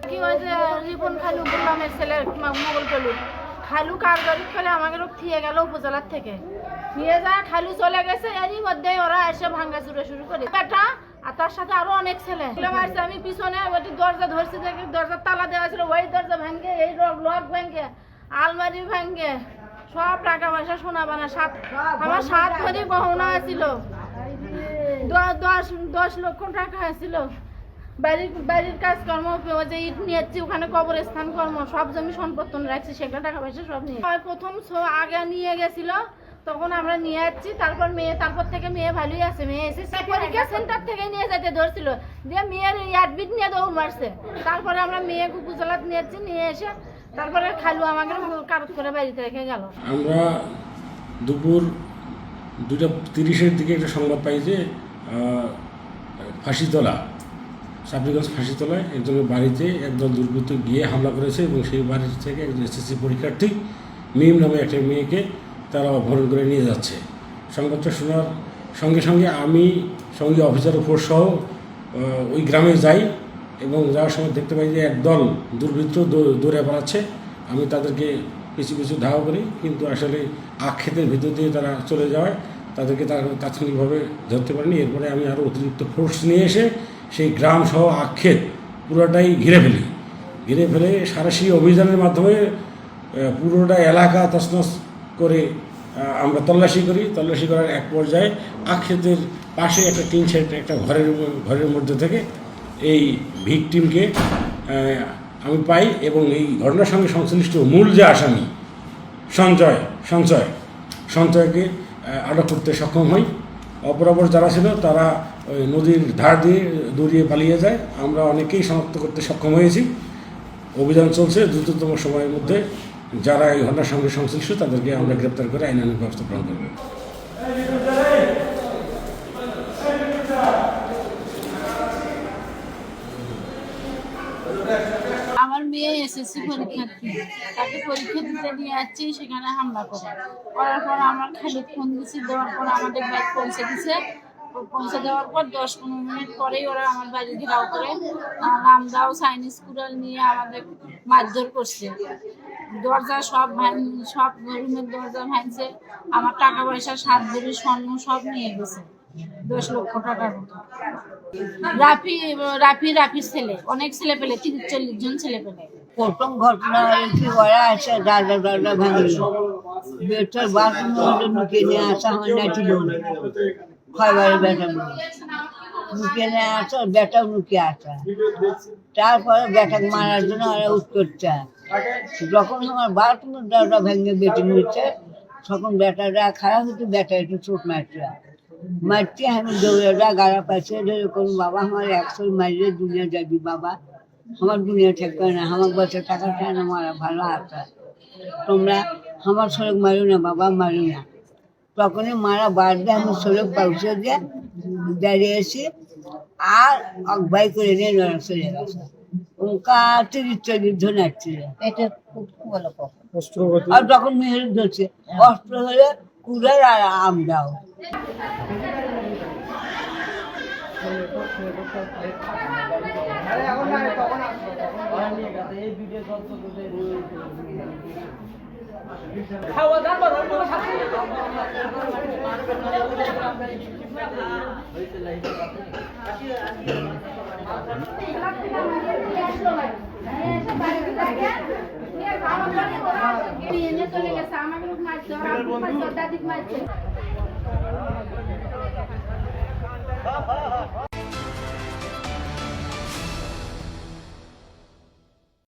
কি হয়েছে রিপন খালু গোলামের ছেলে মোগল খালু খালু কারগরি করে আমাকে থিয়ে গেল উপজেলার থেকে নিয়ে যায় খালু চলে গেছে এরই মধ্যে ওরা এসে ভাঙ্গা চুরে শুরু করে বেটা আর তার সাথে আরো অনেক ছেলে মারছে। আমি পিছনে ওই দরজা ধরছি দেখি দরজার তালা দেওয়া ছিল, ওই দরজা ভাঙ্গে এই লক ভাঙ্গে আলমারি ভাঙ্গে সব টাকা পয়সা সোনা বানা আমার 7 ভরি গহনা ছিল, 10 লক্ষ টাকা ছিল। বাড়ির কাজকর্ম যে ইট নিয়েছি ওখানে কবরস্থান কর্ম সব জমি সম্পত্তি রাখছি, সেখানে টাকা পয়সা সব নিয়ে প্রথম আগে নিয়ে গেছিল তখন আমরা নিয়ে যাচ্ছি। তারপর থেকে মেয়ে ভালোই আছে, মেয়ে এসেছে পরীক্ষা সেন্টার থেকে নিয়ে যেতে ধরছিল দিয়ে মেয়ের অ্যাডমিট নিয়ে দৌড় মারছে। তারপরে আমরা মেয়েকে উপজেলাত নিয়েছি, নিয়ে এসে তারপরে খালু আমাকে কাগজ করে বাড়িতে রেখে গেল। আমরা দুপুর 2:30-এর দিকে একটা সংবাদ পাই যে ফাঁসিতলা সাবরিগঞ্জ ফাঁসিতলায় একজনের বাড়িতে একদল দুর্বৃত্ত গিয়ে হামলা করেছে এবং সেই বাড়ি থেকে একজন এসএসসি পরীক্ষার্থী মিম নামে একটা মেয়েকে তারা অপহরণ করে নিয়ে যাচ্ছে। সংবাদটা শোনার সঙ্গে সঙ্গে আমি সঙ্গে অফিসার ফোর্স সহ ওই গ্রামে যাই এবং যাওয়ার সময় দেখতে পাই যে একদল দুর্বৃত্ত দৌড়ে বেড়াচ্ছে। আমি তাদেরকে পিছু ধাওয়া করি, কিন্তু আসলে আখ ক্ষেতের ভিতর দিয়ে তারা চলে যাওয়ায় তাদেরকে তাৎক্ষণিকভাবে ধরতে পারিনি। এরপরে আমি আরও অতিরিক্ত ফোর্স নিয়ে এসে সেই গ্রাম সহ আক্ষেত পুরোটাই ঘিরে ফেলে সারাশি অভিযানের মাধ্যমে পুরোটা এলাকা তছনছ করে আমরা তল্লাশি করার এক পর্যায়ে আক্ষেতের পাশে একটা টিন শেড একটা ঘরের মধ্যে থেকে এই ভিকটিমকে আমি পাই এবং এই ঘটনার সঙ্গে সংশ্লিষ্ট মূল যে আসামি সঞ্চয়কে আটক করতে সক্ষম হই। অপরাপর যারা ছিল তারা ওই নদীর ধার দিয়ে দৌড়িয়ে পালিয়ে যায়। আমরা অনেকেই শনাক্ত করতে সক্ষম হয়েছি। অভিযান চলছে, দ্রুততম সময়ের মধ্যে যারা এই ঘটনার সঙ্গে সংশ্লিষ্ট তাদেরকে আমরা গ্রেপ্তার করে আইনানুগ ব্যবস্থা গ্রহণ করব। আমার মেয়ে এসএসসি পরীক্ষার্থী, তাকে পরীক্ষা দিতে নিয়ে যাচ্ছি, সেখানে হামলা করার পর আমার খালি ফোন দিচ্ছি, দেওয়ার পর আমাদের বাইক পৌঁছে দেওয়ার পর 10-15 মিনিট পরেই ওরা আমার বাড়ি ঘেরাও করে রামদাও চাইনিজ কুড়াল নিয়ে আমাদের মারধর করছে। দরজা সব রুমের দরজা ভাঙছে, আমার টাকা পয়সা 7 ভরি স্বর্ণ সব নিয়ে গেছে, 10 লক্ষ টাকার মতো। রাফির ছেলে, অনেক ছেলে পেলে 30-40 জন ছেলে পেলে। প্রথম ঘটনা কি ওরা আসে দরজা ভাঙল, বেটার বাথরুম ঢুকে নিয়ে আসা হয় না, ছিল খয়বারে বেটা ঢুকে নিয়ে আসা, বেটাও ঢুকে আসা। তারপরে বেটাকে মারার জন্য ওরা উত্তরটা যখন আমার বাথরুমের দরজা ভেঙে বেটে নিচ্ছে, তখন বেটাটা খারাপ হতো, বেটা একটু চোট মারতে আমি দৌড়ে গাড়া পাইছে ধরে করুন, বাবা আমার 100 মারিলে দুনিয়া যাবি বাবা, আমার দুনিয়া ঠেকবে না, আমার বছর টাকা চায় না, মারা ভালো আছে, তোমরা আমার সড়ক মারো না বাবা, মারো না। তখনই মারা বাদ দিয়ে আমি সড়ক পৌঁছে দিয়ে দাঁড়িয়েছি আর অকবাই করে নিয়ে নড়া চলে গেছে। ওকা 30-40 জন আসছিল, আর তখন মেহের ধরছে, অস্ত্র হলে কুড়ার আর আমরাও। খাওয়া দাওয়া চলে গেছে, আমাকে মারছে, দাদিক মারছে।